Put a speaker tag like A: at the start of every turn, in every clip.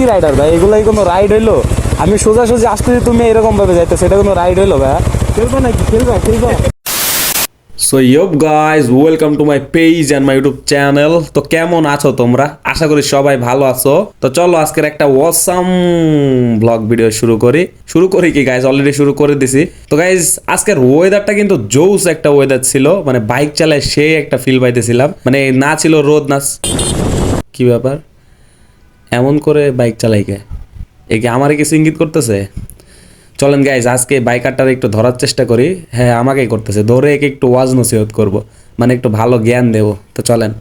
A: কি রাইডার ভাই, এগুলাই কোনো রাইড হইলো? আমি সোজাসুজি আসতেছি, তুমি এরকম ভাবে যাইতে, সেটা কোনো রাইড হইলো ভাই? খেলবা নাকি? খেলবা।
B: So yup guys, welcome to my page and my YouTube channel. তো কেমন আছো তোমরা? আশা করি সবাই ভালো আছো। তো চলো আজকের একটা ওয়াসাম ব্লগ ভিডিও শুরু করি কি গাইজ, অলরেডি শুরু করে দিছি। তো গাইজ আজকের ওয়েদারটা কিন্তু জোস একটা ওয়েদার ছিল, মানে বাইক চালায় সে একটা ফিল পাইতেছিলাম। মানে না ছিল রোদ, না কি ব্যাপার, এমন করে বাইক চালাই কে? এ কি আমারে কিছু ইঙ্গিত করতেছে? চলেন গাইজ আজকে বাইকারটার একটু ধরার চেষ্টা করি। হ্যাঁ, আমাকেই করতেছে, ধরে একে একটু ওয়াজ নসিহত করব, মানে একটু ভালো জ্ঞান দেব। তো চলেন।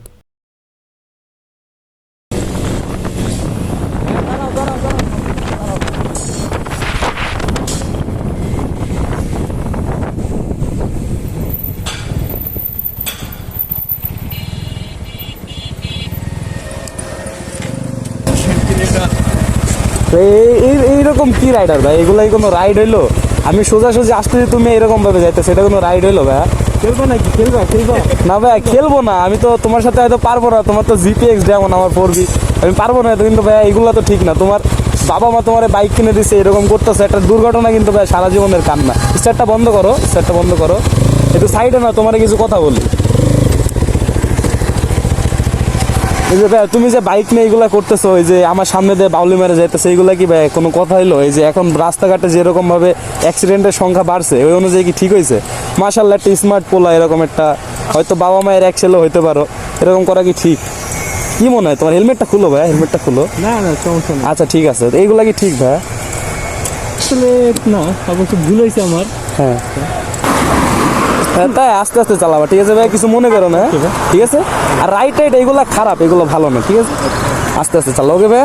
A: এইরকম কি রাইডার ভাই, এগুলাই কোনো রাইড হইলো? আমি সোজাসুজি আসতেছি, তুমি এরকম ভাবে যাইতে, সেটা কোনো রাইড হইলো ভাই? খেলবা নাকি? খেলবা। না ভাই, খেলবো না। আমি তো তোমার সাথে হয়তো পারবো না, তোমার তো জিপিএক্স যেমন আমার 4B, আমি পারবো না। কিন্তু ভাই এগুলো তো ঠিক না। তোমার বাবা মা তোমার বাইক কিনে দিচ্ছে, এরকম করতেছে, একটা দুর্ঘটনা কিন্তু ভাই সারা জীবনের কান্না। স্টার্টটা বন্ধ করো, একটু সাইডে না, তোমার কিছু কথা বলি। এই যে ভাই তুমি যে বাইক নিয়ে এগুলা করতেছো, এই যে আমার সামনে দিয়ে বাউলি মেরে যাইতেছে, এইগুলা কি ভাই কোনো কথা হইলো? এই যে এখন রাস্তাঘাটে যেরকম ভাবে অ্যাক্সিডেন্টের সংখ্যা বাড়ছে, ওই অনুযায়ী কি ঠিক হয়েছে? মাশাআল্লাহ, একটা স্মার্ট পোলা, এরকম একটা হয়তো বাবা মায়ের এক ছেলে হইতে পারো, এরকম করা কি ঠিক? কি মনে হয় তোমার? হেলমেটটা খুলো ভাই, হেলমেটটা খুলো।
C: না সমস্যা না।
A: আচ্ছা ঠিক আছে, এইগুলা কি ঠিক ভাই?
C: আসলে না, অবশ্য ভুল হয়েছে আমার।
A: হ্যাঁ তাই আস্তে আস্তে চালাবা, ঠিক আছে ভাই? কিছু মনে করো না, ঠিক আছে? আর রাইট এইগুলা খারাপ, এগুলো ভালো না, ঠিক আছে? আস্তে আস্তে চালাও, ওকে ভাই?